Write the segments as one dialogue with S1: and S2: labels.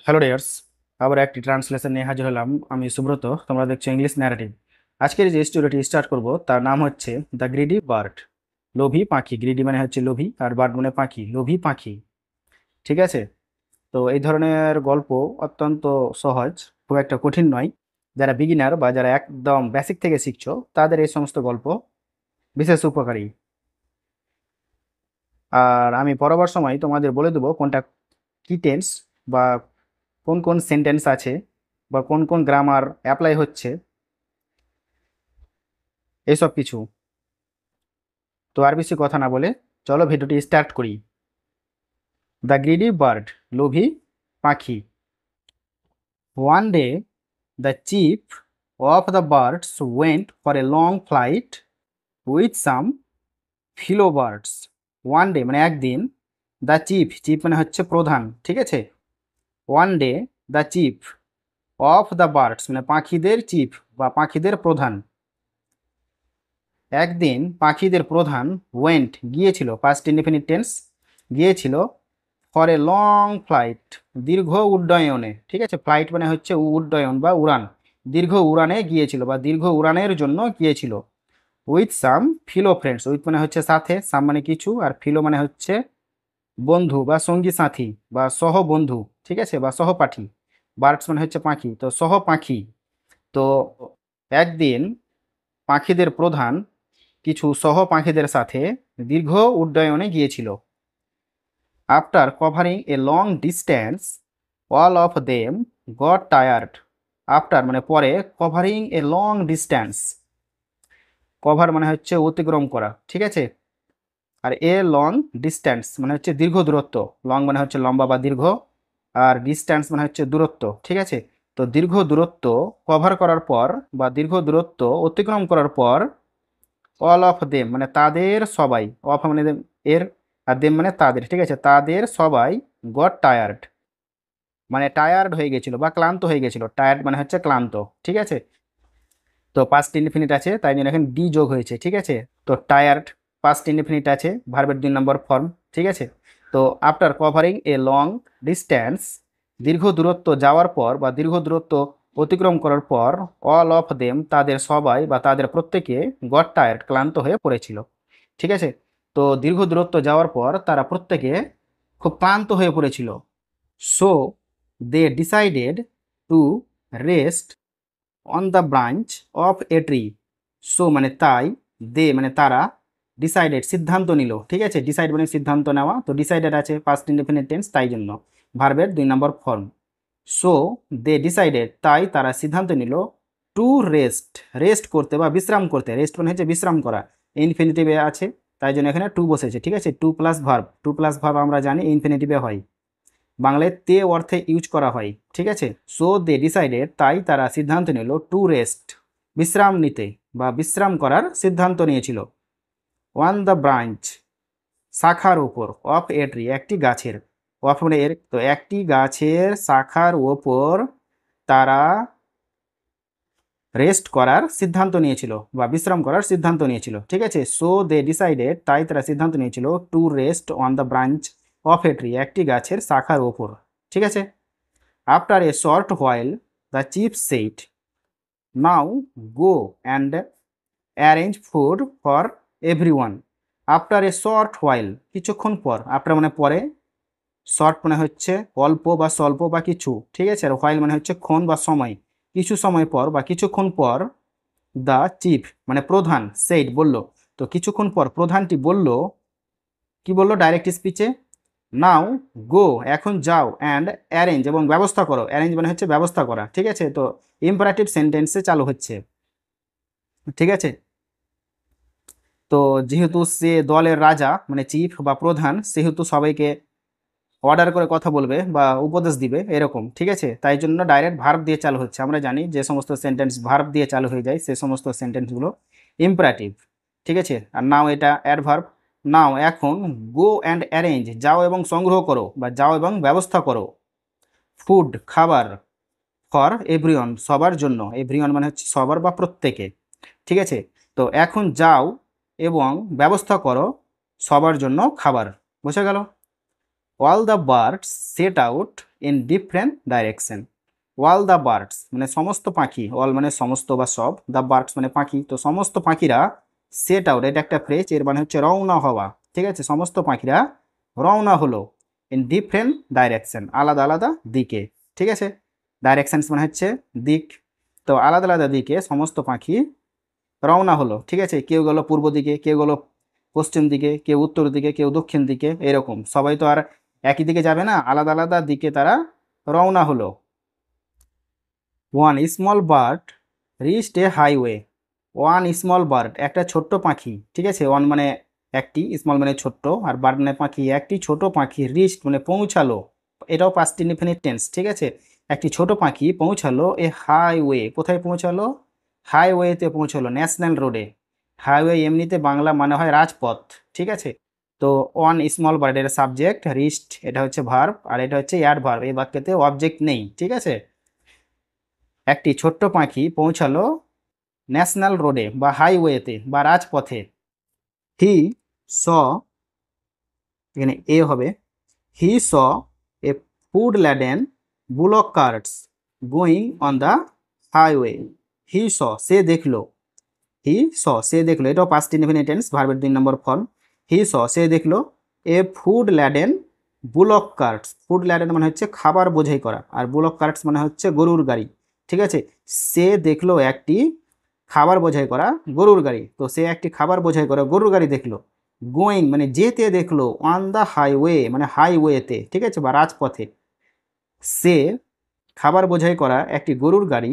S1: Hello dears, আবার একটি translation নিয়ে হাজির হলাম। আমি সুব্রত, তোমরা দেখছো ইংলিশ ন্যারেটিভ। আজকের যে স্টোরিটি স্টার্ট করব তার নাম হচ্ছে দ্য গ্রিডি বার্ড। লোভী পাখি। গ্রিডি মানে হচ্ছে লোভী, আর বার্ড মানে পাখি, লোভী পাখি। ঠিক আছে। তো এই ধরনের গল্প অত্যন্ত সহজ, খুব একটা কঠিন নয়। যারা বিগিনার বা যারা একদম বেসিক থেকে শিখছো তাদের এই সমস্ত গল্প বিশেষ উপকারী। আর আমি পড়াবার সময় তোমাদের বলে দেবো কোনটা কি টেন্স, বা কোন কোন সেন্টেন্স আছে, বা কোন কোন গ্রামার অ্যাপ্লাই হচ্ছে, এইসব কিছু। তো আর বেশি কথা না বলে চলো ভিডিওটি স্টার্ট করি। দ্য গ্রিডি বার্ড, লোভী পাখি। One day the chief of the birds went for a long flight with some fellow birds. One day মানে একদিন, দ্য চিফ, চিফ মানে হচ্ছে প্রধান, ঠিক আছে। One day the chief of the birds মানে পাখিদের চিফ বা পাখিদের প্রধান। একদিন পাখিদের প্রধান ওয়েন্ট গিয়েছিল, পাস্ট ইনডেফিনিট টেন্স, গিয়েছিল ফর এ লং ফ্লাইট দীর্ঘ উড্ডয়নে। ঠিক আছে, ফ্লাইট মানে হচ্ছে উড্ডয়ন বা উড়ান। দীর্ঘ উড়ানে গিয়েছিল বা দীর্ঘ উড়ানের জন্য গিয়েছিল। With some fellow friends. With মানে হচ্ছে সাথে, সাম মানে কিছু, আর ফিলো মানে হচ্ছে বন্ধু বা সঙ্গী সাথী বা সহ বন্ধু, ঠিক আছে, বা সহপাঠী। বার্ডস মানে হচ্ছে পাখি, তো সহ পাখি। তো একদিন পাখিদের প্রধান কিছু সহ পাখিদের সাথে দীর্ঘ উড্ডয়নে গিয়েছিল। After covering a long distance all of them goat tired. After মানে পরে, covering a long distance, cover মানে হচ্ছে অতিক্রম করা, ঠিক আছে। আর এ লং ডিস্টেন্স মানে হচ্ছে দীর্ঘ দূরত্ব। লং মানে হচ্ছে লম্বা বা দীর্ঘ, আর ডিস্টেন্স মানে হচ্ছে দূরত্ব, ঠিক আছে। তো দীর্ঘ দূরত্ব কভার করার পর বা দীর্ঘ দূরত্ব অতিক্রম করার পর, অল অফ দেম মানে তাদের সবাই, অফ মানে এর, আর দেম মানে তাদের, ঠিক আছে, তাদের সবাই গট টায়ার্ড মানে টায়ার্ড হয়ে গেছিল বা ক্লান্ত হয়ে গেছিল। টায়ার্ড মানে হচ্ছে ক্লান্ত, ঠিক আছে। তো পাস্ট ইনডিফিনিট আছে, তাই জন্য এখানে ডি যোগ হয়েছে, ঠিক আছে। তো টায়ার্ড পাস্ট ইনডিফিনিট আছে, ভার্বের 2 নম্বর ফর্ম, ঠিক আছে। তো after covering a long distance, দীর্ঘ দূরত্ব যাওয়ার পর বা দীর্ঘ দূরত্ব অতিক্রম করার পর, অল অফ দেম তাদের সবাই বা তাদের প্রত্যেকে গট টায়ার্ড ক্লান্ত হয়ে পড়েছিল, ঠিক আছে। তো দীর্ঘ দূরত্ব যাওয়ার পর তারা প্রত্যেকে খুব ক্লান্ত হয়ে পড়েছিল। So they decided to rest on the branch of a tree. So মানে তাই, দে মানে তারা, ডিসাইডেড সিদ্ধান্ত নিল, ঠিক আছে। ডিসাইড মানে সিদ্ধান্ত নেওয়া, তো ডিসাইডেড আছে পাস্ট ইনডেফিনিট টেন্স, তাই জন্য ভার্বের 2 number form. So they decided তাই তারা সিদ্ধান্ত নিল, টু রেস্ট রেস্ট করতে বা বিশ্রাম করতে। রেস্ট মানে হচ্ছে বিশ্রাম করা, ইনফিনিটিভে আছে, তাই জন্য এখানে টু বসেছে, ঠিক আছে। To plus verb, to plus verb আমরা জানি ইনফিনিটিভে হয়, বাংলায় তে অর্থে ইউজ করা হয়, ঠিক আছে। সো দে ডিসাইডেড তাই তারা সিদ্ধান্ত নিল, টু রেস্ট বিশ্রাম নিতে বা বিশ্রাম করার সিদ্ধান্ত নিয়েছিল। ওয়ান দ্য ব্রাঞ্চ শাখার ওপর, অফ এ ট্রি একটি গাছের, অফ মানে এর, তো একটি গাছের শাখার ওপর তারা রেস্ট করার সিদ্ধান্ত নিয়েছিল বা বিশ্রাম করার সিদ্ধান্ত নিয়েছিল, ঠিক আছে। সো দে ডিসাইডেড তাই তারা সিদ্ধান্ত নিয়েছিল, two rest on the branch of a tree একটি গাছের শাখার ওপর, ঠিক আছে। After a short while the chief said, now go and arrange food for everyone. After a short while কিছুক্ষণ পর, আফটার মানে পরে, শর্ট মানে হচ্ছে অল্প বা স্বল্প বা কিছু, ঠিক আছে। আর হোয়াইল মানে হচ্ছে ক্ষণ বা সময়, কিছু সময় পর বা কিছুক্ষণ পর। দ্য চিফ মানে প্রধান, সেইড বলল, তো কিছুক্ষণ পর প্রধানটি বলল, কি বললো ডাইরেক্ট স্পিচে, নাও গো এখন যাও, অ্যান্ড অ্যারেঞ্জ এবং ব্যবস্থা করো। অ্যারেঞ্জ মানে হচ্ছে ব্যবস্থা করা, ঠিক আছে। তো ইম্পারেটিভ সেন্টেন্সে চালু হচ্ছে, ঠিক আছে। তো যেহেতু সে দলের রাজা মানে চিফ বা প্রধান, সেহেতু সবাইকে অর্ডার করে কথা বলবে বা উপদেশ দিবে এরকম, ঠিক আছে। তাই জন্য ডাইরেক্ট ভার্ব দিয়ে চালু হচ্ছে। আমরা জানি যে সমস্ত সেন্টেন্স ভার্ব দিয়ে চালু হয়ে যায় সে সমস্ত সেন্টেন্সগুলো ইম্পারেটিভ, ঠিক আছে। আর নাও এটা অ্যাডভার্ব। নাও এখন, গো অ্যান্ড অ্যারেঞ্জ যাও এবং সংগ্রহ করো বা যাও এবং ব্যবস্থা করো, ফুড খাবার, ফর এভরিওয়ান সবার জন্য। এভরিওয়ান মানে হচ্ছে সবার বা প্রত্যেকে, ঠিক আছে। তো এখন যাও এবং ব্যবস্থা করো সবার জন্য খাবার, বোঝা গেল। All the birds set out in different direction. All the birds মানে সমস্ত পাখি, অল মানে সমস্ত বা সব, দ্য বার্ডস মানে পাখি, তো সমস্ত পাখিরা সেট আউট, এটা একটা ফ্রেজ, এর মানে হচ্ছে রওনা হওয়া, ঠিক আছে, সমস্ত পাখিরা রওনা হলো ইন ডিফারেন্ট ডাইরেকশন, আলাদা আলাদা দিকে, ঠিক আছে। ডাইরেকশনস মানে হচ্ছে দিক, তো আলাদা আলাদা দিকে সমস্ত পাখি রওনা হলো, ঠিক আছে। কেউ গেলো পূর্ব দিকে, কেউ গেলো পশ্চিম দিকে, কেউ উত্তর দিকে, কেউ দক্ষিণ দিকে, এরকম সবাই তো আর একই দিকে যাবে না, আলাদা আলাদা দিকে তারা রওনা হলো। ওয়ান স্মল বার্ড রিচড এ হাইওয়ে। ওয়ান স্মল বার্ড একটা ছোট্ট পাখি, ঠিক আছে, ওয়ান মানে একটি, স্মল মানে ছোট্ট, আর বার্ড মানে পাখি, একটি ছোট পাখি রিচড মানে পৌঁছালো, এটাও পাস্ট ইনডেফিনিট টেন্স, ঠিক আছে। একটি ছোট পাখি পৌঁছালো এ হাইওয়ে, কোথায় পৌঁছালো, হাইওয়েতে পৌঁছালো, ন্যাশনাল রোডে। হাইওয়ে এমনিতে বাংলা মানে হয় রাজপথ, ঠিক আছে। তো ওয়ান স্মল বার্ড এর সাবজেক্ট, রিচড এটা হচ্ছে ভার্ব, আর এটা হচ্ছে অ্যাডভার্ব, এই বাক্যতে অবজেক্ট নেই, ঠিক আছে। একটি ছোট্ট পাখি পৌঁছালো ন্যাশনাল রোডে বা হাইওয়েতে বা রাজপথে। হি স, এখানে এ হবে, he saw a food laden bullock carts going on the highway. He saw সে দেখলো, হি স সে দেখলো, এটাও পাস্ট ইনডেফিনিট টেন্স, ভার্বের 2 নম্বর ফর্ম। হি স সে দেখলো এ food laden bullock carts, food ল্যাডেন মানে হচ্ছে খাবার বোঝাই করা, আর বুলক কার্টস মানে হচ্ছে গরুর গাড়ি, ঠিক আছে। সে দেখলো একটি খাবার বোঝাই করা গরুর গাড়ি, তো সে একটি খাবার বোঝাই করা গরুর গাড়ি দেখলো। গোয়িং মানে যেতে দেখলো, অন দ্য হাইওয়ে মানে হাইওয়েতে, ঠিক আছে, বা রাজপথে। সে খাবার বোঝাই করা একটি গরুর গাড়ি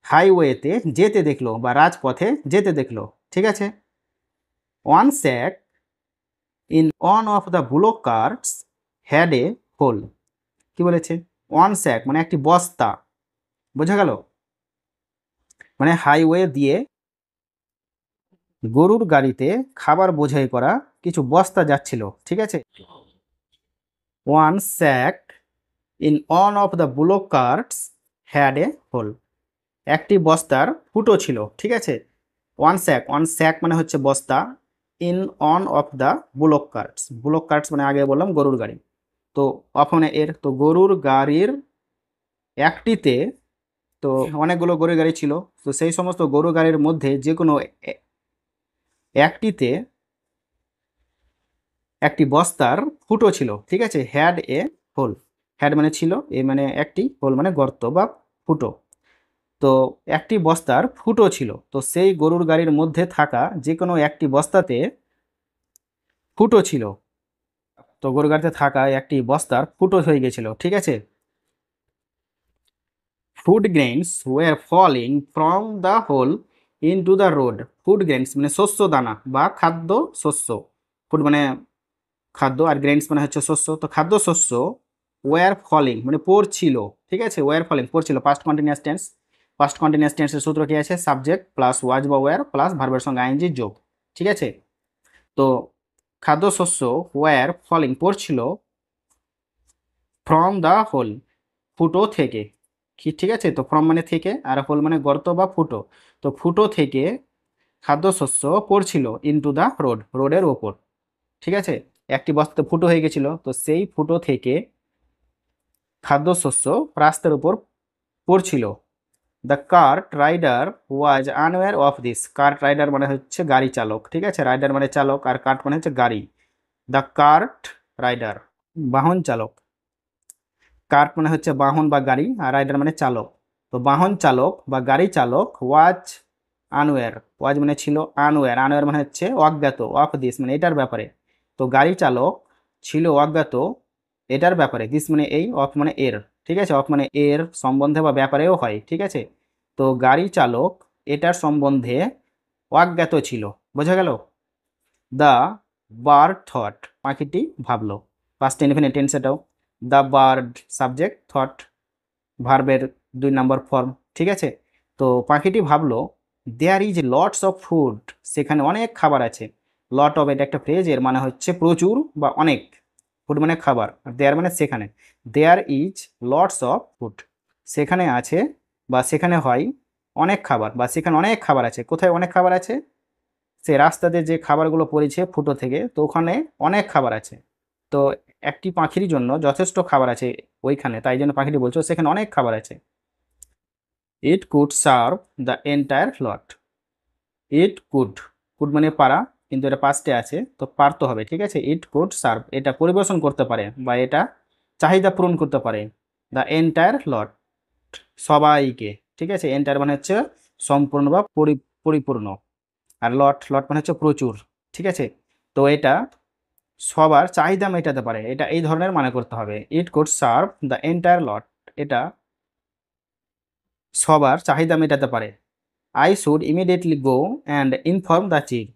S1: হাইওয়েতে যেতে দেখলো বা রাজপথে যেতে দেখলো, ঠিক আছে। One sack in on of the bullock carts had a hole, কি বলেছে, ওয়ান স্যাক মানে একটি বস্তা, বোঝা গেল, মানে হাইওয়ে দিয়ে গরুর গাড়িতে খাবার বোঝাই করা কিছু বস্তা যাচ্ছিল, ঠিক আছে। One sack in on of the bullock carts had a hole, একটি বস্তার ফুটো ছিল, ঠিক আছে। ওয়ান স্যাক মানে হচ্ছে বস্তা, in on of the bullock carts, bullock carts মানে আগে বললাম গরুর গাড়ি, তো অফ মানে এর, তো গরুর গাড়ির একটিতে, তো অনেকগুলো গরুর গাড়ি ছিল, তো সেই সমস্ত গরুর গাড়ির মধ্যে যে কোনো একটিতে একটি বস্তার ফুটো ছিল, ঠিক আছে। হ্যাড এ হোল, হ্যাড মানে ছিল, এ মানে একটি, হোল মানে গর্ত বা ফুটো, তো একটি বস্তার ফুটো ছিল, তো সেই গরুর গাড়ির মধ্যে থাকা যে কোনো একটি বস্তাতে ফুটো ছিল, তো গরুর গাড়িতে থাকা একটি বস্তার ফুটো হয়ে গেছিল, ঠিক আছে। Food grains were falling from the hole into the road. Food grains মানে শস্য দানা বা খাদ্য শস্য, ফুড মানে খাদ্য আর গ্রেইনস মানে হচ্ছে শস্য, তো খাদ্য শস্য ওয়ার ফলিং মানে পড়ছিল, ঠিক আছে, ওয়ার ফলিং পড়ছিল, past continuous tense. Past continuous টেন্সের সূত্র কি আছে, সাবজেক্ট প্লাস ওয়াজ বা ওয়ার প্লাস ভার্বের সঙ্গে আইএনজি যোগ, ঠিক আছে। তো খাদ্যশস্য ওয়ার ফলিং পড়ছিল ফ্রম দ্য হোল ফুটো থেকে, কি, ঠিক আছে, তো ফ্রম মানে থেকে আর হোল মানে গর্ত বা ফুটো, তো ফুটো থেকে খাদ্যশস্য পড়ছিল ইনটু দ্য রোড, রোডের ওপর, ঠিক আছে। একটি বস্তাতে ফুটো হয়ে গেছিল, তো সেই ফুটো থেকে খাদ্যশস্য রাস্তার উপর পড়ছিল। The cart rider was unaware of this, cart rider মানে হচ্ছে গাড়ি চালক, ঠিক আছে, রাইডার মানে চালক আর কার্ট মানে হচ্ছে গাড়ি। দ্য কার্ট রাইডার বাহন চালক, কার্ট মানে হচ্ছে বাহন বা গাড়ি, আর রাইডার মানে চালক, তো বাহন চালক বা গাড়ি চালক ওয়াজ আনওয়্যার, ওয়াজ মানে ছিল, আনওয়্যার, আনওয়্যার মানে হচ্ছে অজ্ঞাত, অফ দিস মানে এটার ব্যাপারে, তো গাড়ি চালক ছিল অজ্ঞাত এটার ব্যাপারে, দিস মানে এই, অফ মানে এর, ঠিক আছে, অফ মানে এর সম্বন্ধে বা ব্যাপারেও হয়, ঠিক আছে। তো গাড়ি চালক এটার সম্বন্ধে অজ্ঞাত ছিল, বোঝা গেল। দ্য বার্ড থট পাখিটি ভাবলো, পাস্ট ইনডেফিনিট টেন্স এটাও। দ্য বার্ড সাবজেক্ট, থট ভার্বের 2 নম্বর ফর্ম, ঠিক আছে। তো পাখিটি ভাবলো there is lots of food, সেখানে অনেক খাবার আছে। লট অফ এটা একটা ফ্রেজ, এর মানে হচ্ছে প্রচুর বা অনেক, ফুড মানে খাবার, আর দেয়ার মানে সেখানে, there is lots of food, সেখানে আছে বা সেখানে হয় অনেক খাবার, বা সেখানে অনেক খাবার আছে, কোথায় অনেক খাবার আছে, সে রাস্তাতে যে খাবারগুলো পড়েছে ফুটো থেকে, তো ওখানে অনেক খাবার আছে। তো একটি পাখির জন্য যথেষ্ট খাবার আছে ওইখানে, তাই জন্য পাখিটি বলছো সেখানে অনেক খাবার আছে। ইট could serve the entire lot. It could, could মানে পারা, কিন্তু এটা পাস্টে আছে তো পারতে হবে, ঠিক আছে। ইট কুড সার্ভ, এটা পরিবেশন করতে পারে বা এটা চাহিদা পূরণ করতে পারে দ্য এন্টায়ার লট, সবাইকে, ঠিক আছে। এন্টায়ার মানে হচ্ছে সম্পূর্ণ বা পরিপূর্ণ, আর লট লট মানে হচ্ছে প্রচুর, ঠিক আছে। তো এটা সবার চাহিদা মেটাতে পারে, এটা এই ধরনের মানে করতে হবে। It could serve the entire lot, এটা সবার চাহিদা মেটাতে পারে। I should immediately go and inform the chief.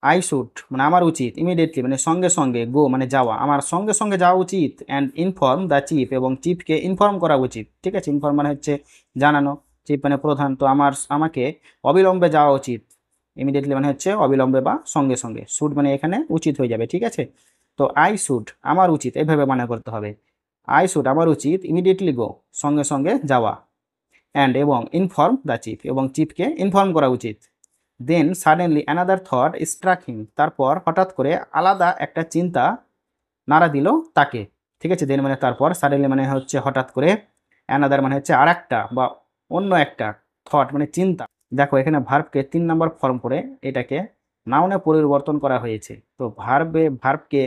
S1: I should মানে আমার উচিত, ইমিডিয়েটলি মানে সঙ্গে সঙ্গে, গো মানে যাওয়া, আমার সঙ্গে সঙ্গে যাওয়া উচিত, অ্যান্ড ইনফর্ম দ্য চিফ এবং চিফকে ইনফর্ম করা উচিত, ঠিক আছে। ইনফর্ম মানে হচ্ছে জানানো, চিফ মানে প্রধান, তো আমাকে অবিলম্বে যাওয়া উচিত। ইমিডিয়েটলি মানে হচ্ছে অবিলম্বে বা সঙ্গে সঙ্গে, শুড মানে এখানে উচিত হয়ে যাবে, ঠিক আছে। তো আই শুড আমার উচিত, এভাবে মানে করতে হবে। আই শুড আমার উচিত ইমিডিয়েটলি গো সঙ্গে সঙ্গে যাওয়া, অ্যান্ড এবং ইনফর্ম দ্য চিফ এবং চিফকে ইনফর্ম করা উচিত। দেন suddenly another thought struck him, তারপর হঠাৎ করে আলাদা একটা চিন্তা নাড়া দিল তাকে, ঠিক আছে। দেন মানে তারপর, সাডেনলি মানে হচ্ছে হঠাৎ করে, অ্যানাদার মানে হচ্ছে আর একটা বা অন্য একটা, থট মানে চিন্তা। দেখো এখানে ভার্বকে 3 নম্বর ফর্ম করে এটাকে নাউনে পরিবর্তন করা হয়েছে। তো ভার্বকে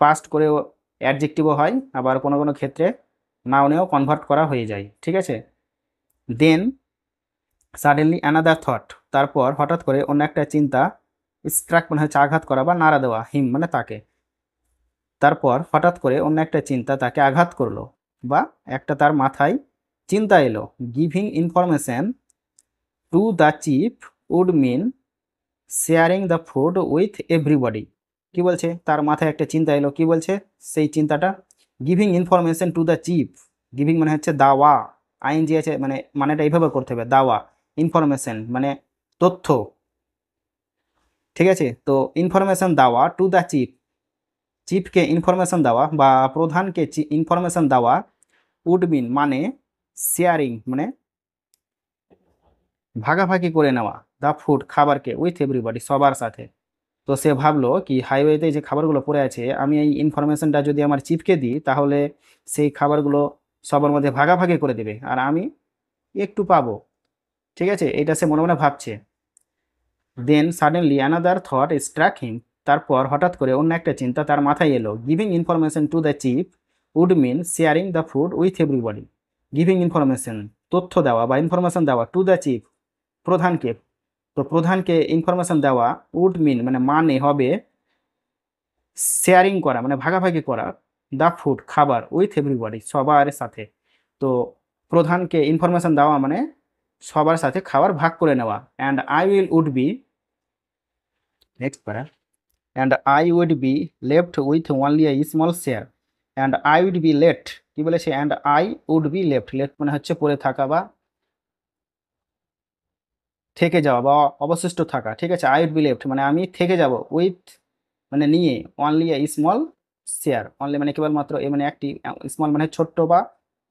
S1: পাস্ট করেও অ্যাডজেক্টিভও হয়, আবার কোনো কোনো ক্ষেত্রে নাউনেও কনভার্ট করা হয়ে যায়, ঠিক আছে। দেন সাডেনলি অ্যানাদার থট, তারপর হঠাৎ করে অন্য একটা চিন্তা, স্ট্রাক মানে হচ্ছে আঘাত করা বা নাড়া দেওয়া, হিম মানে তাকে, তারপর হঠাৎ করে অন্য একটা চিন্তা তাকে আঘাত করলো বা একটা তার মাথায় চিন্তা এলো। Giving information to the chief would mean sharing the food with everybody. কি বলছে, তার মাথায় একটা চিন্তা এলো, কি বলছে সেই চিন্তাটা, giving information to the chief. Giving মানে হচ্ছে দাওয়া, আইএনজি আছে, মানে মানেটা এইভাবে করতে হবে, দাওয়া, ইনফরমেশন মানে তথ্য, ঠিক আছে। তো ইনফরমেশন দেওয়া টু দ্য চিফ, চিফকে ইনফরমেশন দেওয়া বা প্রধানকে ইনফরমেশন দেওয়া, উড মিন মানে শেয়ারিং মানে ভাগাভাগি করে নেওয়া, দ্য ফুড খাবারকে, উইথ এভরিবডি সবার সাথে। তো সে ভাবলো কি হাইওয়েতে যে খাবারগুলো পড়ে আছে, আমি এই ইনফরমেশনটা যদি আমার চিফকে দিই তাহলে সেই খাবারগুলো সবার মধ্যে ভাগাভাগি করে দেবে আর আমি একটু পাবো, ঠিক আছে। এটা সে মনে মনে ভাবছে। Then suddenly another thought struck him, তারপর হঠাৎ করে অন্য একটা চিন্তা তার মাথায় এলো। Giving information to the chief would mean sharing the food with everybody. Giving information তথ্য দেওয়া বা ইনফরমেশন দেওয়া টু দ্য চিফ প্রধানকে, তো প্রধানকে ইনফরমেশন দেওয়া উড মিন মানে হবে শেয়ারিং করা মানে ভাগাভাগি করা, দ্য ফুড খাবার উইথ এভরিবডি সবার সাথে। তো প্রধানকে ইনফরমেশন দেওয়া মানে সবার সাথে খাবার ভাগ করে নেওয়া। And I would be, next para, and I would be left with only a small share. And I would be left, কি বলেছে, and I would be left, left মানে হচ্ছে পড়ে থাকা বা থেকে যাওয়া বা অবশিষ্ট থাকা, ঠিক আছে। আই উড বি লেফট মানে আমি থেকে যাব, উইথ মানে নিয়ে, only a small share, only মানে কেবলমাত্র, এ মানে একটি, স্মল মানে ছোট্ট বা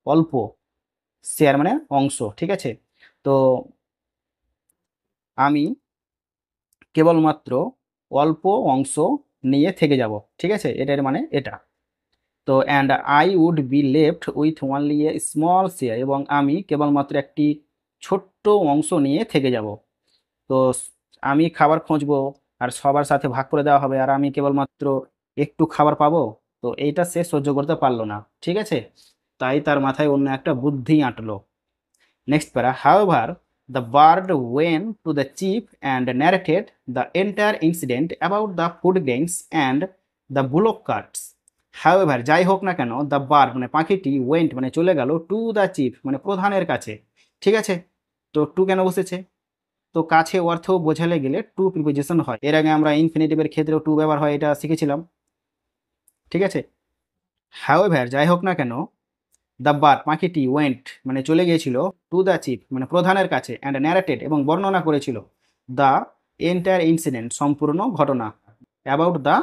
S1: অল্প, শেয়ার মানে অংশ, ঠিক আছে। তো আমি কেবলমাত্র অল্প অংশ নিয়ে থেকে যাব, ঠিক আছে, এটার মানে এটা। তো and I would be left with only a small share, এবং আমি কেবলমাত্র একটি ছোট্ট অংশ নিয়ে থেকে যাব। তো আমি খাবার খুঁজবো আর সবার সাথে ভাগ করে দেওয়া হবে আর আমি কেবলমাত্র একটু খাবার পাবো, তো এইটা সে সহ্য করতে পারলো না, ঠিক আছে। তাই তার মাথায় অন্য একটা বুদ্ধি আঁটলো। Next para, however the bird went to the chief and narrated the entire incident about the food grains and the bullock carts. However যাই হোক না কেন, দ্য বার্ড মানে পাখিটি, ওয়েন্ট মানে চলে গেল, টু দ্য চিফ মানে প্রধানের কাছে, ঠিক আছে। তো টু কেন বসেছে, তো কাছে অর্থ বোঝালে গেলে টু প্রিপোজিশন হয়, এর আগে আমরা ইনফিনিটিভের ক্ষেত্রেও টু ব্যবহার হয় এটা শিখেছিলাম, ঠিক আছে। হাউএভার যাই হোক না কেন, দ্য বার্ড পাখিটি ওয়েন্ট মানে চলে গিয়েছিল, টু দ্য চিফ মানে প্রধানের কাছে, অ্যান্ড ন্যারেটেড এবং বর্ণনা করেছিল, দ্য এন্টায়ার ইনসিডেন্ট সম্পূর্ণ ঘটনা, অ্যাবাউট দ্য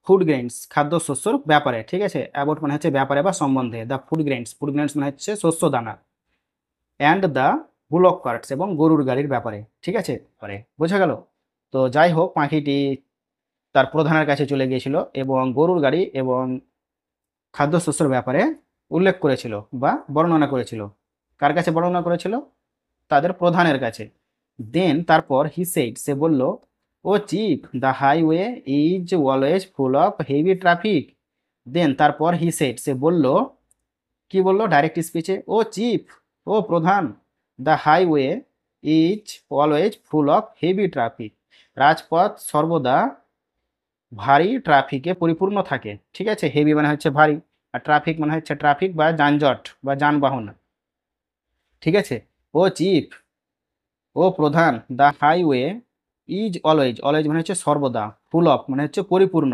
S1: ফুড গ্রেইনস খাদ্যশস্যর ব্যাপারে, ঠিক আছে। অ্যাবাউট মানে হচ্ছে ব্যাপারে বা সম্বন্ধে, the food grains, food grains মানে হচ্ছে শস্য দানা, অ্যান্ড দ্য বুলক কার্টস এবং গরুর গাড়ির ব্যাপারে, ঠিক আছে, পরে বোঝা গেল। তো যাই হোক পাখিটি তার প্রধানের কাছে চলে গিয়েছিল এবং গরুর গাড়ি এবং খাদ্যশস্যের ব্যাপারে উল্লেখ করেছিল বা বর্ণনা করেছিল। কার কাছে বর্ণনা করেছিল? তাদের প্রধানের কাছে। দেন তারপর হি সেইড, সে বলল, O chief, the highway is always full of heavy traffic. Then তারপর হি সেইড, সে বলল, কি বললো ডাইরেক্ট স্পিচে? ও চিফ, ও প্রধান, the highway is always full of heavy traffic, রাজপথ সর্বদা ভারী ট্রাফিকে পরিপূর্ণ থাকে। ঠিক আছে, হেভি মানে হচ্ছে ভারী, আর ট্রাফিক মানে হচ্ছে ট্রাফিক বা যানজট বা যানবাহন। ঠিক আছে, ও চিফ, ও প্রধান, the highway is always, always মানে হচ্ছে সর্বদা, ফুল অফ মানে হচ্ছে পরিপূর্ণ,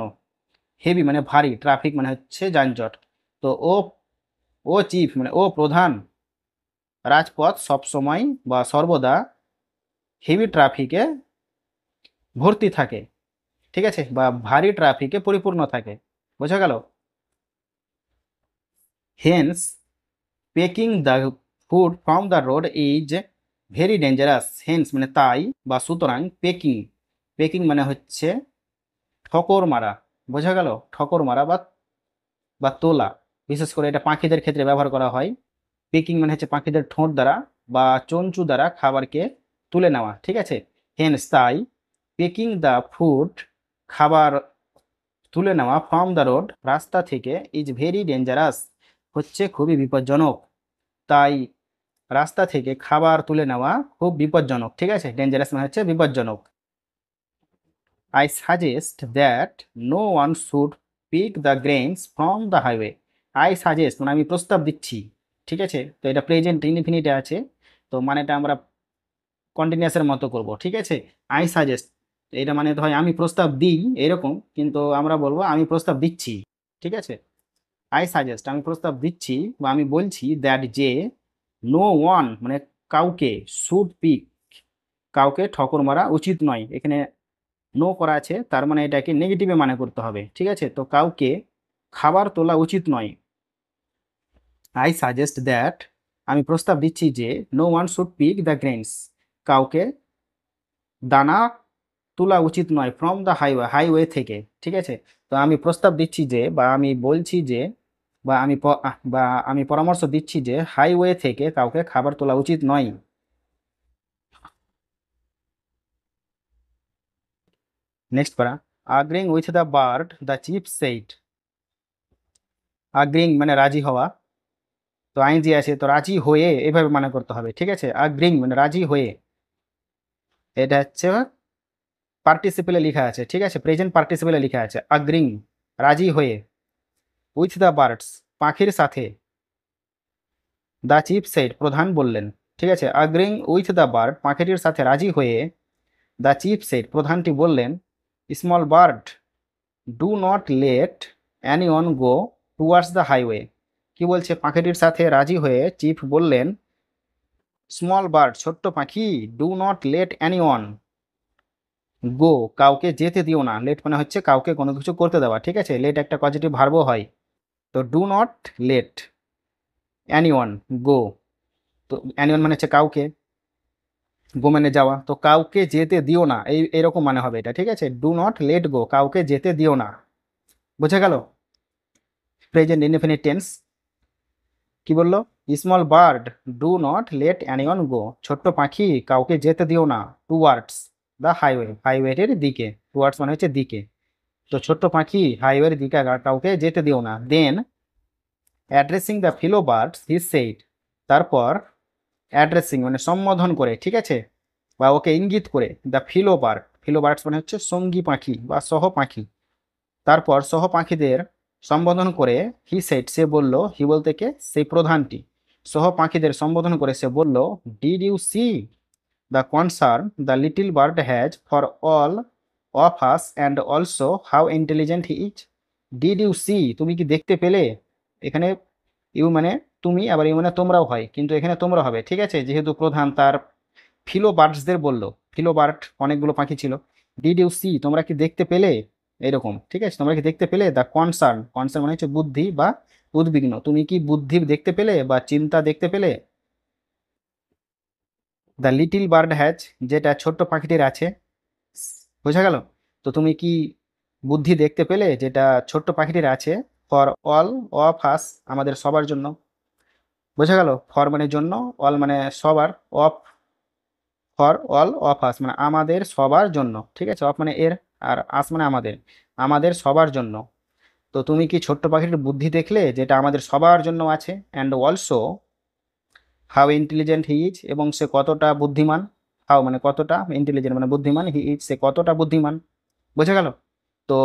S1: হেভি মানে ভারী, ট্রাফিক মানে হচ্ছে যানজট। তো ও চিফ মানে ও প্রধান, রাজপথ সবসময় বা সর্বদা হেভি ট্রাফিকে ভর্তি থাকে। ঠিক আছে, বা ভারী ট্রাফিকে পরিপূর্ণ থাকে। বোঝা গেল? Hence pecking the food from the road is very dangerous. Hence মানে তাই বা সুতরাং, পেকিং, পেকিং মানে হচ্ছে ঠোকর মারা। বোঝা গেল? ঠোকর মারা বা বা তোলা। বিশেষ করে এটা পাখিদের ক্ষেত্রে ব্যবহার করা হয়। পেকিং মানে হচ্ছে পাখিদের ঠোঁট দ্বারা বা চঞ্চু দ্বারা খাবারকে তুলে নেওয়া। ঠিক আছে, হেন্স তাই, পেকিং দ্য ফুড খাবার তুলে নেওয়া ফ্রম দ্য রোড রাস্তা থেকে ইজ ভেরি ডেঞ্জারাস হচ্ছে খুবই বিপজ্জনক। তাই রাস্তা থেকে খাবার তুলে নেওয়া খুব বিপজ্জনক। ঠিক আছে, ডেঞ্জারাস মানে হচ্ছে বিপজ্জনক। I suggest that no one should pick the grains from the highway. I suggest মানে আমি প্রস্তাব দিচ্ছি। ঠিক আছে, তো এটা প্রেজেন্ট ইনফিনিটে আছে, তো মানেটা আমরা কন্টিনিউয়াসের মতো করব। ঠিক আছে, আই সাজেস্ট, এটা মানে হয় আমি প্রস্তাব দিই এরকম, কিন্তু আমরা বলবো আমি প্রস্তাব দিচ্ছি। ঠিক আছে, আই সাজেস্ট আমি প্রস্তাব দিচ্ছি বা আমি বলছি, দ্যাট যে, নো ওয়ান মানে কাউকে, শুড পিক কাউকে ঠকর মারা উচিত নয়। এখানে নো করা আছে, তার মানে এটাকে নেগেটিভে মানে করতে হবে। ঠিক আছে, তো কাউকে খাবার তোলা উচিত নয়। আই সাজেস্ট দ্যাট আমি প্রস্তাব দিচ্ছি যে, no one should pick the grains কাউকে দানা তোলা উচিত নয় ফ্রম দ্য হাইওয়ে, হাইওয়ে থেকে। ঠিক আছে, তো আমি প্রস্তাব দিচ্ছি যে বা আমি বলছি যে বা আমি পরামর্শ দিচ্ছি যে হাইওয়ে থেকে কাউকে খাবার তোলা উচিত নয়। Next para, agreeing with the bird the chief said. Agreeing মানে রাজি হওয়া, তো আইনজি আছে, তো রাজি হয়ে এভাবে মানে করতে হবে। ঠিক আছে, আগ্রিং মানে রাজি হয়ে, এটা হচ্ছে পার্টিসিপেলে লেখা আছে। ঠিক আছে, প্রেজেন্ট পার্টিসিপেলে লেখা আছে আগ্রিং, রাজি হয়ে, উইথ দ্য বার্ডস পাখির সাথে, দ্য চিফ সেইড প্রধান বললেন। ঠিক আছে, আগ্রিং উইথ দ্য বার্ড পাখিটির সাথে রাজি হয়ে, দ্য চিফ সেইড প্রধানটি বললেন, small bird do not late any one go towards the highway. কি বলছে? পাখিটির সাথে রাজি হয়ে চিফ বললেন, স্মল বার্ড ছোট্ট পাখি, do not late any one go কাউকে যেতে দিও না। লেট মানে হচ্ছে কাউকে কোনো কিছু করতে দেওয়া। ঠিক আছে, লেট একটা পজিটিভ ভার্বও হয়। তো do not late any one go, তো অ্যানি ওয়ান মানে হচ্ছে কাউকে, গো মানে যাওয়া, তো কাউকে যেতে দিও না, এরকম মানে হবে এটা। ঠিক আছে, ডু নট লেট গো কাউকে যেতে দিও না। বোঝা গেল? প্রেজেন্ট ইনডেফিনিট টেন্স কি বললো? Small bird do not let anyone go, ছোট্ট পাখি কাউকে যেতে দিও না, টুয়ার্ডস দ্য হাইওয়ে, হাইওয়ের দিকে। টুয়ার্ডস মানে হচ্ছে দিকে, তো ছোট্ট পাখি হাইওয়ের দিকে কাউকে যেতে দিও না। Then addressing the fellow birds he said, তারপর অ্যাড্রেসিং মানে সম্বোধন করে। ঠিক আছে, বা ওকে ইঙ্গিত করে, the fellow bird, fellow birds মানে হচ্ছে সঙ্গী পাখি বা সহ পাখি। তারপর সহ পাখিদের সম্বোধন করে, হি সেড সে বলল, হি বলতে কে? সেই প্রধানটি। সহ পাখিদের সম্বোধন করে সে বলল, did you see the concern the little bird has for all of us and also how intelligent he is. Did you see তুমি কি দেখতে পেলে? এখানে ইউ মানে তুমি, আবার ইউ মানে তোমরাও হয়, কিন্তু এখানে তোমরা হবে। ঠিক আছে, যেহেতু প্রধান তার ফিলো বার্ডসদের বললো, ফিলো বার্ড অনেকগুলো পাখি ছিল। ডিড ইউ সি তোমরা কি দেখতে পেলে, এরকম। ঠিক আছে, তোমরা কি দেখতে পেলে? দ্য কনসার্ন, কনসার্ন মানে হচ্ছে বুদ্ধি বা উদ্বিগ্ন, তুমি কি বুদ্ধি দেখতে পেলে বা চিন্তা দেখতে পেলে? দ্য লিটিল বার্ড হ্যাজ যেটা ছোট্ট পাখিটির আছে। বোঝা গেল? তো তুমি কি বুদ্ধি দেখতে পেলে যেটা ছোট্ট পাখিটির আছে, ফর অল অফ আস, আমাদের সবার জন্য। বোঝা গেল? ফর মানে জন্য, অল মানে সবার, অফ ফর অল অফ আস মানে আমাদের সবার জন্য, ঠিক আছে? অফ মানে এর, আর আস মানে আমাদের, আমাদের সবার জন্য। তো তুমি কি ছোট্ট পাখিটির বুদ্ধি দেখলে যেটা আমাদের সবার জন্য আছে? And also how intelligent he is, এবং সে কতটা বুদ্ধিমান। হাউ মানে কতটা, ইন্টেলিজেন্ট মানে বুদ্ধিমান, হি ইজ সে কতটা বুদ্ধিমান। বোঝা গেল? তো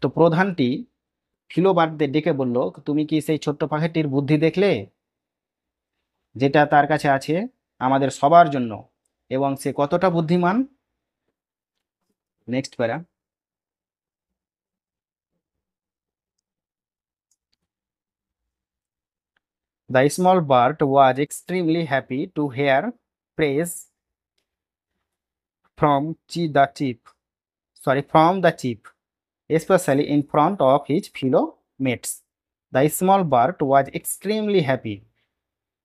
S1: তো প্রধানটি ফিলোবার্টদের ডেকে বলল, তুমি কি সেই ছোট্ট পাখিটির বুদ্ধি দেখলে যেটা তার কাছে আছে আমাদের সবার জন্য, এবং সে কতটা বুদ্ধিমান? নেক্সট প্যারা। The small bird was extremely happy to hear praise the chief, from the chief, especially in front of his fellow mates. The small bird was extremely happy.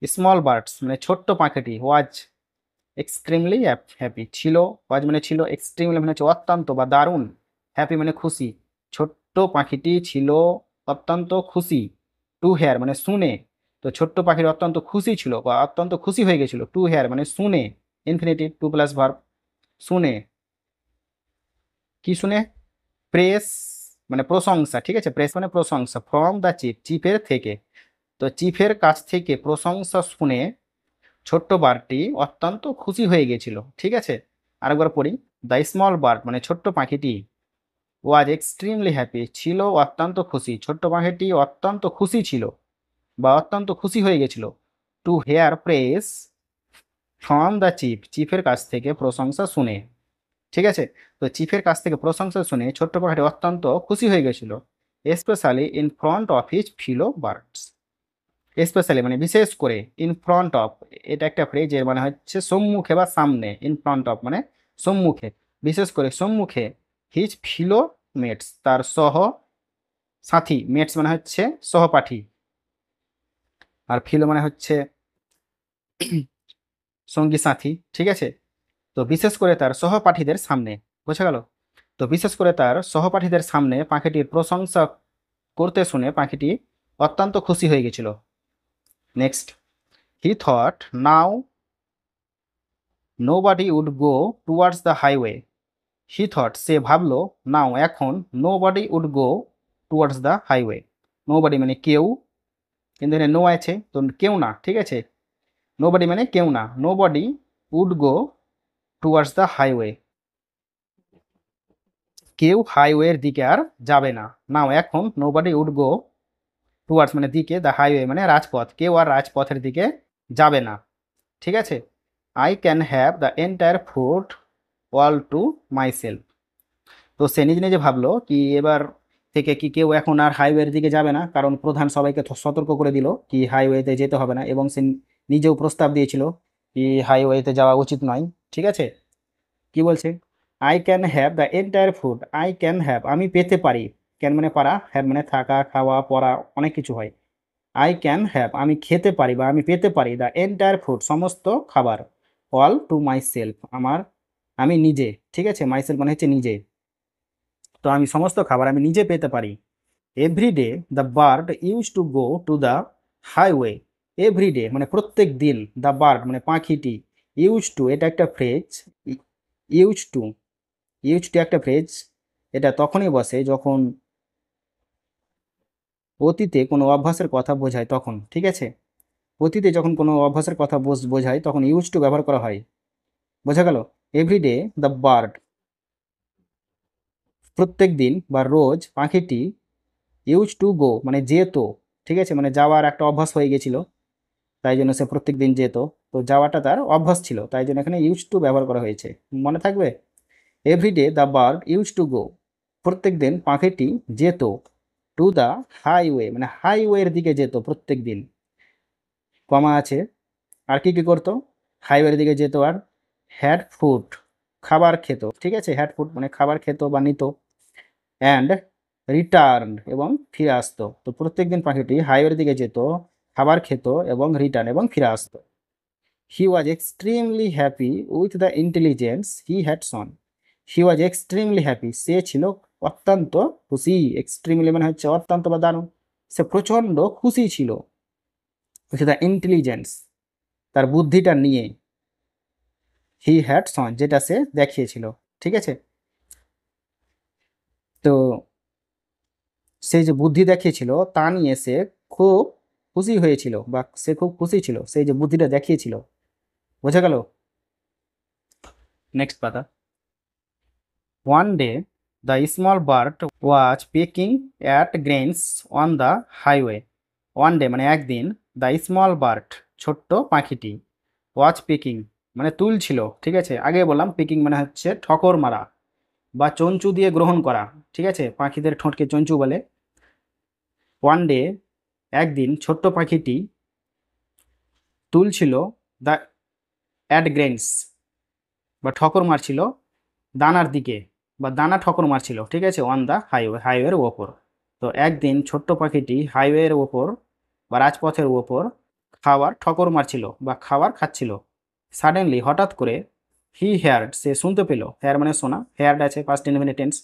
S1: Small birds মানে ছোট্ট পাখিটি, was extremely happy ছিল, was মানে ছিল, extremely মানে হচ্ছে অত্যন্ত বা দারুণ, happy মানে খুশি। ছোট্ট পাখিটি ছিল অত্যন্ত খুশি, টু হেয়ার মানে শুনে। তো ছোট্ট পাখির অত্যন্ত খুশি ছিল বা অত্যন্ত খুশি হয়ে গেছিল, টু হেয়ার মানে শুনে, ইনফিনিটিভ টু প্লাস ভার্ব, শুনে। কি শুনে? প্রেস মানে প্রশংসা, ঠিক আছে? প্রেস মানে প্রশংসা, ফ্রম দ্য চিফ, চিফের থেকে। তো চিফের কাছ থেকে প্রশংসা শুনে ছোট্ট বার্ডটি অত্যন্ত খুশি হয়ে গেছিল, ঠিক আছে? আরেকবার পড়ি। দ্য স্মল বার্ড মানে ছোট্ট পাখিটি, ওয়াজ এক্সট্রিমলি হ্যাপি ছিল অত্যন্ত খুশি, ছোট্ট পাখিটি অত্যন্ত খুশি ছিল বা অত্যন্ত খুশি হয়ে গেছিল, to hear praise from the chief, চিফের কাছ থেকে প্রশংসা শুনে, ঠিক আছে? তো চিফের কাছ থেকে প্রশংসা শুনে ছোট্ট পাখিটি অত্যন্ত খুশি হয়ে গেছিল, specially in front of his fellow birds. Specially মানে বিশেষ করে, ইন ফ্রন্ট অফ এটা একটা ফ্রেজ, এর মানে হচ্ছে সম্মুখে বা সামনে, ইন ফ্রন্ট অফ মানে সম্মুখে, বিশেষ করে সম্মুখে, হিজ ফিলো মেটস তার সহ সাথী, মেটস মানে হচ্ছে সহপাঠী, আর ফিলো মানে হচ্ছে সঙ্গী সাথী, ঠিক আছে? তো বিশেষ করে তার সহপাঠীদের সামনে। বোঝা গেল? তো বিশেষ করে তার সহপাঠীদের সামনে পাখিটির প্রশংসা করতে শুনে পাখিটি অত্যন্ত খুশি হয়ে গেছিল। Next, he thought now nobody would go towards the highway. He thought সে ভাবলো, নাও এখন, nobody would go towards the highway. Nobody মানে কেউ, কিন্তু এখানে নো আছে তো কেউ না, ঠিক আছে? নোবডি মানে কেউ না, nobody would go towards the highway, কেউ হাইওয়ের দিকে আর যাবে না। নাও এখন, নোবডি উড গো টুয়ার্ডস মানে দিকে, দ্য হাইওয়ে মানে রাজপথ, কেউ আর রাজপথের দিকে যাবে না, ঠিক আছে? I can have the entire food all two myself. তো সে নিজে নিজে ভাবলো কি এবার থেকে কি কেউ এখন আর হাইওয়ের দিকে যাবে না, কারণ প্রধান সবাইকে সতর্ক করে দিল কি হাইওয়েতে যেতে হবে না, এবং সে নিজেও প্রস্তাব দিয়েছিল কি হাইওয়েতে যাওয়া উচিত নয়, ঠিক আছে? কি বলছে? I can have the entire food, I can have আমি পেতে পারি, ক্যান মানে পারা, হ্যাভ মানে থাকা, খাওয়া, পড়া, অনেক কিছু হয়। আই ক্যান হ্যাভ আমি খেতে পারি বা আমি পেতে পারি, দ্য এন্টায়ার ফুড সমস্ত খাবার, অল টু মাই সেলফ আমার, আমি নিজে, ঠিক আছে? মাই সেলফ মানে হচ্ছে নিজে। তো আমি সমস্ত খাবার আমি নিজে পেতে পারি। Everyday the bird use to go to the highway. Everyday মানে প্রত্যেক দিন, দ্য বার্ড মানে পাখিটি, ইউজ টু এটা একটা phrase, use to, use to একটা ফ্রেজ, এটা তখনই বসে যখন অতীতে কোনো অভ্যাসের কথা বোঝায় তখন, ঠিক আছে? অতীতে যখন কোনো অভ্যাসের কথা বোঝায় তখন ইউজ টু ব্যবহার করা হয়। বোঝা গেল? এভরিডে দ্য বার্ড প্রত্যেক দিন বা রোজ পাখিটি, ইউজ টু গো মানে যেত, ঠিক আছে? মানে যাওয়ার একটা অভ্যাস হয়ে গেছিল, তাই জন্য সে প্রত্যেক দিন যেত। তো যাওয়াটা তার অভ্যাস ছিল, তাই জন্য এখানে ইউজ টু ব্যবহার করা হয়েছে। মনে থাকবে? Everyday the bird use to go প্রত্যেক দিন পাখিটি যেত, টু দ্য হাইওয়ে মানে হাইওয়ের দিকে যেত প্রত্যেক দিন, কমা আছে। আর কি কি করতো? হাইওয়ের দিকে যেত, আর হ্যাড ফুড খাবার খেত, ঠিক আছে? হ্যাড ফুড মানে খাবার খেত বা নিত, অ্যান্ড রিটার্ন এবং ফিরে আসতো। তো প্রত্যেকদিন পাখিটি হাইওয়ের দিকে যেত, খাবার খেত এবং রিটার্ন এবং ফিরে আসতো। He was extremely happy with the intelligence he had shown. He was extremely happy, সে ছিল অত্যন্ত খুশি। এক্সট্রিমলি মানে হচ্ছে অত্যন্ত বা দারুণ, সে প্রচণ্ড খুশি ছিল হচ্ছে দ্য ইন্টেলিজেন্স, তার বুদ্ধিটা নিয়ে, হি হ্যাড সন, যেটা সে দেখিয়েছিল। ঠিক আছে, তো সে যে বুদ্ধি দেখিয়েছিল তা নিয়ে সে খুব খুশি হয়েছিল, বা সে খুব খুশি ছিল সেই যে বুদ্ধিটা দেখিয়েছিল। বোঝা গেল? নেক্সট পাতা। One day the small bird was packing at grains on the highway. One day মানে একদিন, দ্য স্মল বার্ড ছোট্ট পাখিটি, ওয়াচ পিকিং মানে তুলছিল। ঠিক আছে, আগে বললাম পিকিং মানে হচ্ছে ঠকর মারা বা চঞ্চু দিয়ে গ্রহণ করা। ঠিক আছে, পাখিদের ঠোঁটকে চঞ্চু বলে। ওয়ান ডে একদিন ছোট্ট পাখিটি তুলছিল দ্য অ্যাড গ্রেনস বা ঠকর মারছিল দানার দিকে, বা দানা ঠকর মারছিল। ঠিক আছে, অন দ্য হাইওয়ে, হাইওয়ের ওপর। তো একদিন ছোট্ট পাখিটি হাইওয়ের ওপর বা রাজপথের ওপর খাবার ঠকর মারছিল বা খাবার খাচ্ছিল। সাডেনলি হঠাৎ করে, হি হেয়ার্ড সে শুনতে পেল, হেয়ার মানে শোনা, হেয়ার্ড আছে পাস্ট ইনডেফিনিট টেন্স।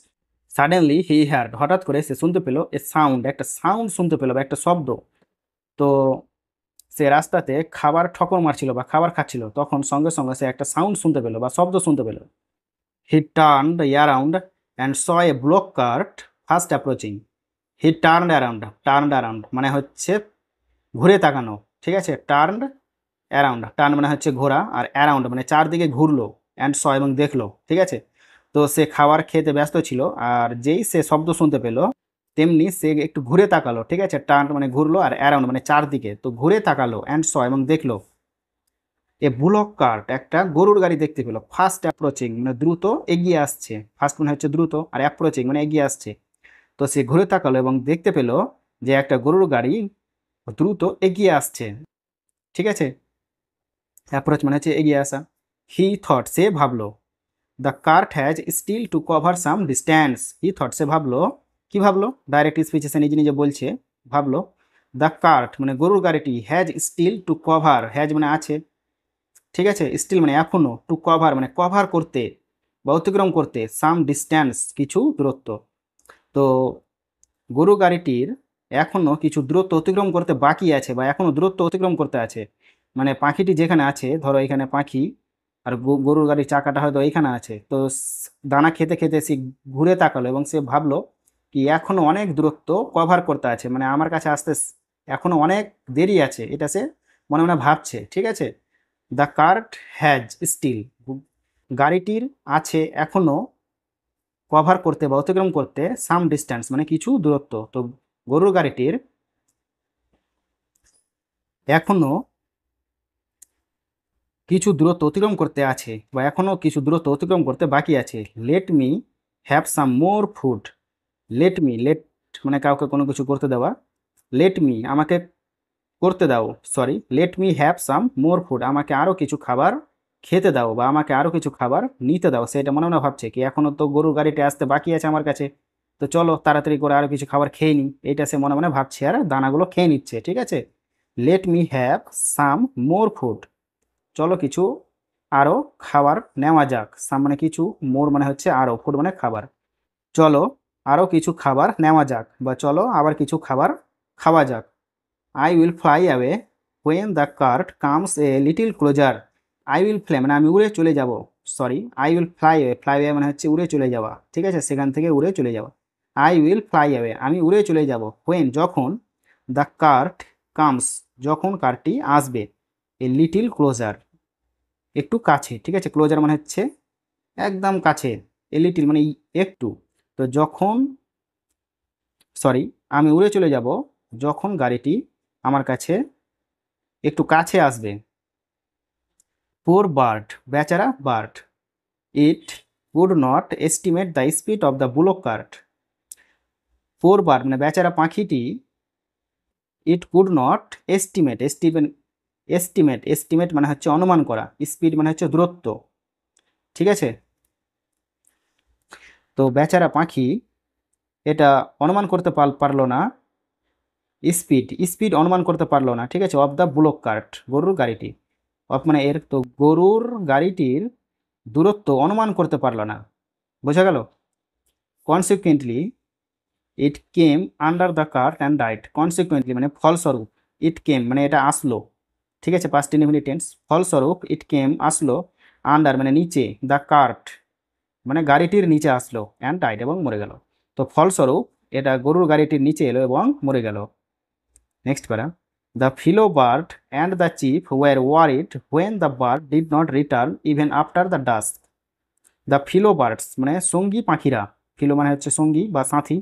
S1: সাডেনলি হি হেয়ার্ড হঠাৎ করে সে শুনতে পেল এ সাউন্ড, একটা সাউন্ড শুনতে পেল বা একটা শব্দ। তো সে রাস্তাতে খাবার ঠকর মারছিল বা খাবার খাচ্ছিল, তখন সঙ্গে সঙ্গে সে একটা সাউন্ড শুনতে পেল বা শব্দ শুনতে পেল। He turned around and saw a bullock cart fast approaching. He turned around মানে হচ্ছে ঘুরে তাকানো। ঠিক আছে, টার্নড অ্যারাউন্ড, টার্ন মানে হচ্ছে ঘোরা, আর অ্যারাউন্ড মানে চারদিকে ঘুরলো, অ্যান্ড স এবং দেখলো। ঠিক আছে, তো সে খাবার খেতে ব্যস্ত ছিল, আর যেই সে শব্দ শুনতে পেলো তেমনি সে একটু ঘুরে তাকালো। ঠিক আছে, টার্ন মানে ঘুরলো, আর অ্যারাউন্ড মানে চারদিকে, তো ঘুরে তাকালো, অ্যান্ড স এবং দেখলো এ বুলক কার্ট একটা গরুর গাড়ি দেখতে পেলো। ফাস্ট অ্যাপ্রোচিং মানে দ্রুত এগিয়ে আসছে, ফাস্ট মানে হচ্ছে দ্রুত, আর অ্যাপ্রোচিং মানে এগিয়ে আসছে। তো সে ঘুরে তাকালো এবং দেখতে পেলো যে একটা গরুর গাড়ি দ্রুত এগিয়ে আসছে। ঠিক আছে, অ্যাপ্রোচ মানে হচ্ছে এগিয়ে আসা। হি থট সে ভাবলো, the cart has still to cover some distance. He thought সে ভাবলো, কি ভাবলো, ডাইরেক্ট স্পিচে সে নিজে নিজে বলছে, ভাবলো দ্য কার্ট মানে গরুর গাড়িটি, has still to cover, has মানে আছে, ঠিক আছে, স্টিল মানে এখনো, টু কভার মানে কভার করতে বা অতিক্রম করতে, সাম ডিস্ট্যান্স কিছু দূরত্ব। তো গরু গাড়িটির এখনো কিছু দূরত্ব অতিক্রম করতে বাকি আছে বা এখনো দূরত্ব অতিক্রম করতে আছে। মানে পাখিটি যেখানে আছে, ধরো এখানে পাখি, আর গরুর গাড়ির চাকাটা হয়তো এইখানে আছে, তো দানা খেতে খেতে সে ঘুরে তাকালো এবং সে ভাবলো কি এখনো অনেক দূরত্ব কভার করতে আছে, মানে আমার কাছে আসতে এখনো অনেক দেরি আছে, এটা সে মনে মনে ভাবছে। ঠিক আছে, দ্য কার্ট হ্যাজ স্টিল, গাড়িটির আছে এখনো কভার করতে বা অতিক্রম করতে সাম ডিস্ট্যান্স মানে কিছু দূরত্ব। তো গরুর গাড়িটির এখনো কিছু দূরত্ব অতিক্রম করতে আছে বা এখনো কিছু দূরত্ব অতিক্রম করতে বাকি আছে। Let me have some more food. Let me, let মানে কাউকে কোনো কিছু করতে দেওয়া, লেট মি আমাকে করতে দাও, sorry, late me have some more food আমাকে আরও কিছু খাবার খেতে দাও বা আমাকে আরও কিছু খাবার নিতে দাও। সেটা মনে মনে ভাবছে কি এখনও তো গরুর গাড়িটা আসতে বাকি আছে আমার কাছে, তো চলো তাড়াতাড়ি করে আরও কিছু খাবার খেয়ে নিই, এটা সে মনে মনে ভাবছে আর দানাগুলো খেয়ে নিচ্ছে। ঠিক আছে, let me have some more food, চলো কিছু আরও খাবার নেওয়া যাক। সাম মানে কিছু, মোর মানে হচ্ছে আরও, ফুড মানে খাবার। চলো আরও কিছু খাবার নেওয়া যাক বা চলো আবার কিছু খাবার খাওয়া যাক। I will fly away when the cart comes a little closer. I will fly মানে আমি উড়ে চলে যাব, sorry, I will fly away, fly away মানে হচ্ছে উড়ে চলে যাওয়া। ঠিক আছে, সেখান থেকে উড়ে চলে যাওয়া। আই উইল ফ্লাই অ্যাওয়ে আমি উড়ে চলে যাব, হোয়েন যখন, দ্য কার্ট কামস যখন কারটি আসবে, এ লিটিল ক্লোজার একটু কাছে। ঠিক আছে, ক্লোজার মানে হচ্ছে একদম কাছে, এ লিটিল মানে একটু। তো যখন, সরি, আমি উড়ে চলে যাব যখন গাড়িটি আমার কাছে একটু কাছে আসবে। পোর বার্ড বেচারা bird, it could not estimate the speed of the bullock cart. Poor bird মানে বেচারা পাখিটি, it could not estimate, estimate মানে হচ্ছে অনুমান করা, স্পিড মানে হচ্ছে দূরত্ব। ঠিক আছে, তো বেচারা পাখি এটা অনুমান করতে পারলো না, স্পিড অনুমান করতে পারলো না। ঠিক আছে, অফ দ্য বুলক কার্ট গরুর গাড়িটি, অফ মানে এর, তো গরুর গাড়িটির দূরত্ব অনুমান করতে পারলো না। বোঝা গেল? Consequently it came under the cart and died. Consequently মানে ফলস্বরূপ, ইট কেম মানে এটা আসলো, ঠিক আছে, পাস্ট ইনডেফিনিট টেন্স। ফলস্বরূপ ইট কেম আসলো, আন্ডার মানে নিচে, দ্য কার্ট মানে গাড়িটির নিচে আসলো, অ্যান্ড ডাইড এবং মরে গেল। তো ফলস্বরূপ এটা গরুর গাড়িটির নিচে এলো এবং মরে গেল। Next para, the fellow bird and the chief were worried when the bird did not return even after the dusk. The fellow birds মানে সঙ্গী পাখিরা, ফিলো মানে হচ্ছে সঙ্গী বা সাথী,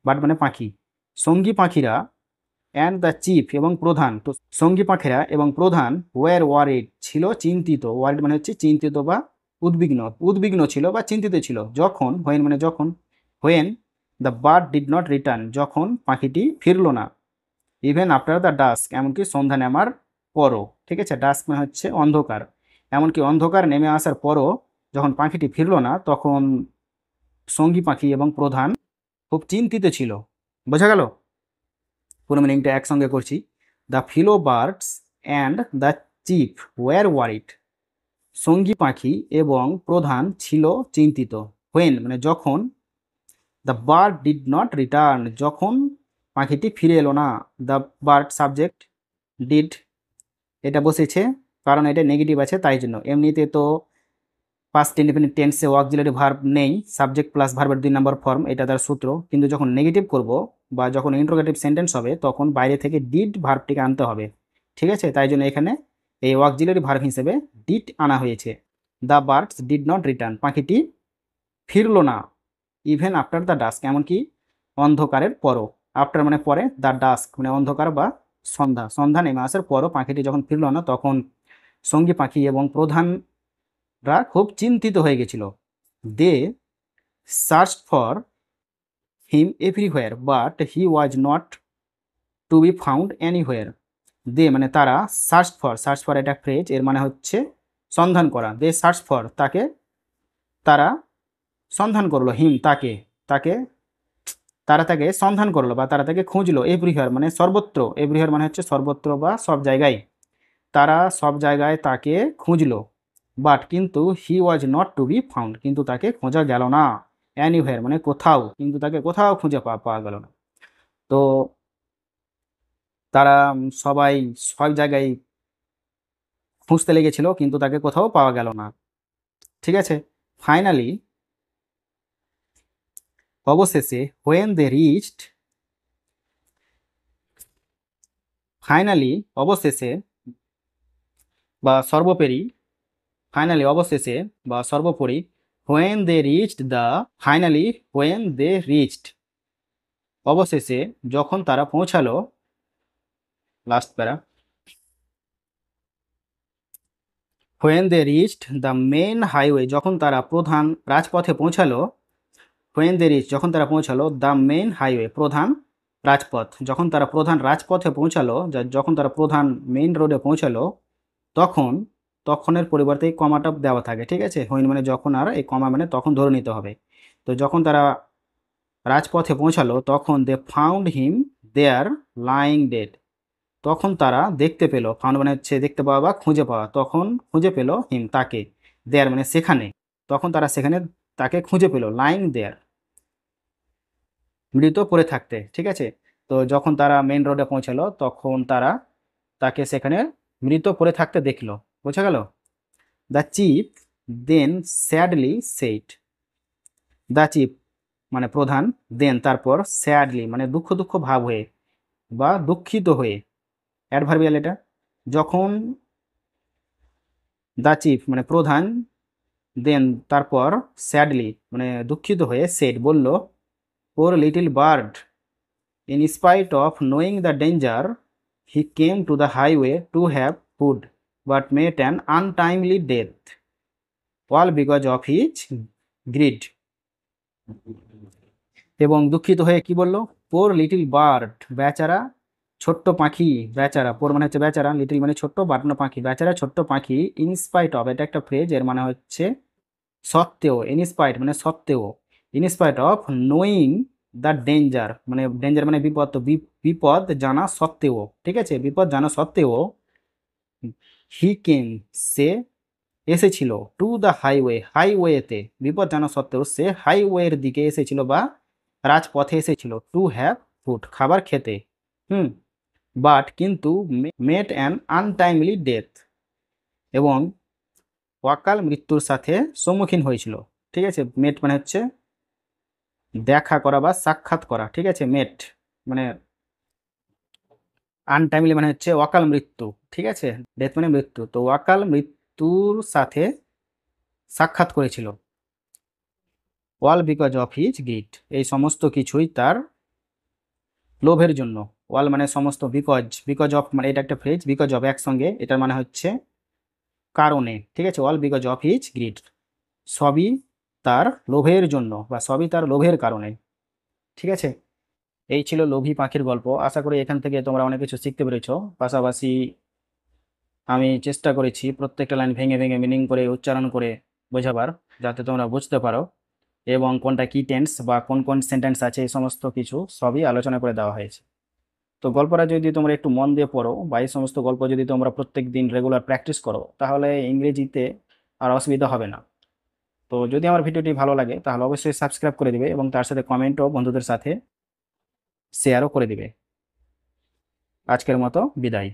S1: বার্ড মানে পাখি, সঙ্গী পাখিরা, অ্যান্ড দ্য চিফ এবং প্রধান, তো সঙ্গী পাখিরা এবং প্রধান ওয়ার ওয়ারিড ছিল চিন্তিত, ওয়ারিড মানে হচ্ছে চিন্তিত বা উদ্বিগ্ন, উদ্বিগ্ন ছিল বা চিন্তিত ছিল, যখন, হোয়েন মানে যখন, when the bird did not return যখন পাখিটি ফিরল না, ইভেন আফটার দ্য ডাস্ক এমনকি সন্ধ্যা নামার পরও, ঠিক আছে, ডাস্ক মানে হচ্ছে অন্ধকার, এমনকি অন্ধকার নেমে আসার পরও যখন পাখিটি ফিরল না তখন সঙ্গী পাখি এবং প্রধান খুব চিন্তিত ছিল। বোঝা গেল? পুরো মিনিংটা একসঙ্গে করছি। The fellow birds and the chief were worried, সঙ্গী পাখি এবং প্রধান ছিল চিন্তিত, হোয়েন মানে যখন, the bird did not return যখন পাখিটি ফিরে এলো না, দ্য বার্ড সাবজেক্ট, ডিড এটা বসেছে কারণ এটা নেগেটিভ আছে তাই জন্য, এমনিতে তো পাস্ট ইনডিফিনিট টেন্সে অক্সিলারি ভার্ব নেই, সাবজেক্ট প্লাস ভার্বের 2 নম্বর ফর্ম, এটা তার সূত্র, কিন্তু যখন নেগেটিভ করব বা যখন ইন্ট্রোগেটিভ সেন্টেন্স হবে তখন বাইরে থেকে ডিড ভার্বটিকে আনতে হবে, ঠিক আছে, তাই জন্য এখানে এই অক্সিলারি ভার্ব হিসেবে ডিড আনা হয়েছে। The birds did not return পাখিটি ফিরলো না, ইভেন আফটার দ্য ডাস্ক এমনকি অন্ধকারের পরও, আফটার মানে পরে, দ্য ডাস্ক মানে অন্ধকার বা সন্ধ্যা, সন্ধ্যা নেমে আসার পরও পাখিটি যখন ফিরলো না তখন সঙ্গী পাখি এবং প্রধানরা খুব চিন্তিত হয়ে গেছিল। They search for him everywhere but he was not to be found anywhere. They মানে তারা, সার্চ ফর, সার্চ ফর এটা ফ্রেজ, এর মানে হচ্ছে সন্ধান করা, দে সার্চ ফর তাকে, তারা সন্ধান করলো, হিম তাকে, তাকে তারা তাকে সন্ধান করলো বা তারা তাকে খুঁজলো, এভরিহোয়ার মানে সর্বত্র, এভরিহোয়ার মানে হচ্ছে সর্বত্র বা সব জায়গায়, তারা সব জায়গায় তাকে খুঁজলো, বাট কিন্তু he was not to be found কিন্তু তাকে খোঁজা গেল না, অ্যানিওয়ার মানে কোথাও, কিন্তু তাকে কোথাও খুঁজে পাওয়া গেল না। তো তারা সবাই সব জায়গায় খুঁজতে লেগেছিল কিন্তু তাকে কোথাও পাওয়া গেল না, ঠিক আছে। ফাইনালি অবশেষে, হোয়েন দে রিচড, ফাইনালি অবশেষে বা সর্বোপরি, ফাইনালি অবশেষে বা সর্বোপরি, when they reached the, finally when they reached অবশেষে যখন তারা পৌঁছালো, last para, when they reached the main highway যখন তারা প্রধান রাজপথে পৌঁছালো, হোয়েন দে রিচ যখন তারা পৌঁছালো, দ্য মেন হাইওয়ে প্রধান রাজপথ, যখন তারা প্রধান রাজপথে পৌঁছালো, যখন তারা প্রধান মেইন রোডে পৌঁছালো, তখন, তখনের পরিবর্তে এই কমাটা দেওয়া থাকে, ঠিক আছে, হোয়েন মানে যখন আর এই কমা মানে তখন ধরে নিতে হবে। তো যখন তারা রাজপথে পৌঁছালো তখন they found him there lying dead, তখন তারা দেখতে পেল, ফাউন্ড মানে হচ্ছে দেখতে পাওয়া বা খুঁজে পাওয়া, তখন খুঁজে পেল হিম তাকে, দেয়ার মানে সেখানে, তখন তারা সেখানে তাকে খুঁজে পেল, লাইং দেয়ার মৃত পড়ে থাকতে, ঠিক আছে। তো যখন তারা মেন রোডে পৌঁছালো তখন তারা তাকে সেখানে মৃত পড়ে থাকতে দেখলো। বোঝা গেল? The chief then sadly said, the chief মানে প্রধান, দেন তারপর, স্যাডলি মানে দুঃখ দুঃখ ভাব হয়ে বা দুঃখিত হয়ে, অ্যাডভার্বিয়াল এটা, যখন, দ্য চিফ মানে প্রধান, দেন তারপর, স্যাডলি মানে দুঃখিত হয়ে, সেড বলল, poor little bird in spite of knowing the danger he came to the highway to have food but met an untimely death all because of his greed. এবং দুঃখিত হয়ে কি বলল, পোর লিটল বার্ড বেচারা ছোট্ট পাখি, বেচারা, পোর মানে হচ্ছে বেচারা, লিটল মানে ছোট্ট, বার্ড মানে পাখি, বেচারা ছোট্ট পাখি, ইনস্পাইট অফ এটা একটা ফ্রেজ, এর মানে হচ্ছে সত্ত্বেও, ইনস্পাইট মানে সত্ত্বেও, in spite of knowing the danger মানে ডেঞ্জার মানে বিপদ, তো বিপদ জানা সত্ত্বেও, ঠিক আছে, বিপদ জানা সত্ত্বেও, হি কেম সে এসেছিল টু দ্য হাইওয়ে, হাইওয়েতে বিপদ জানা সত্ত্বেও সে হাইওয়ের দিকে এসেছিল বা রাজপথে এসেছিল, টু হ্যাভ ফুড খাবার খেতে। হুম, বাট কিন্তু মেট অ্যান আনটাইমলি ডেথ, এবং অকাল মৃত্যুর সাথে সম্মুখীন হয়েছিল। ঠিক আছে, মেট মানে হচ্ছে দেখা করা বা সাক্ষাৎ করা, ঠিক আছে, মেট মানে আনটাইমলি মানে হচ্ছে অকাল মৃত্যু, ঠিক আছে, ডেথ মানে মৃত্যু, তো অকাল মৃত্যুর সাথে সাক্ষাৎ করেছিল। All because of his grid, এই সমস্ত কিছুই তার লোভের জন্য। অল মানে সমস্ত, বিকজ, বিকজ অফ মানে এটা একটা ফ্রেজ, বিকজ অফ একসঙ্গে, এটার মানে হচ্ছে কারণে, ঠিক আছে, all because of his grid, সবই তার লোভের জন্য বা সবই তার লোভের কারণে। ঠিক আছে, এই ছিল লোভী পাখির গল্প। আশা করি এখান থেকে তোমরা অনেক কিছু শিখতে পেরেছো। পাশাপাশি আমি চেষ্টা করেছি প্রত্যেকটা লাইন ভেঙে ভেঙে মিনিং করে উচ্চারণ করে বোঝাবার, যাতে তোমরা বুঝতে পারো, এবং কোনটা কি টেন্স বা কোন কোন সেন্টেন্স আছে এই সমস্ত কিছু সবই আলোচনা করে দেওয়া হয়েছে। তো গল্পটা যদি তোমরা একটু মন দিয়ে পড়ো বা এই সমস্ত গল্প যদি তোমরা প্রত্যেক দিন রেগুলার প্র্যাকটিস করো, তাহলে ইংরেজিতে আর অসুবিধা হবে না। তো যদি আমার ভিডিওটি ভালো লাগে তাহলে অবশ্যই সাবস্ক্রাইব করে দিবে, এবং তার সাথে কমেন্টও বন্ধুদের সাথে শেয়ারও করে দিবে। আজকের মতো বিদায়।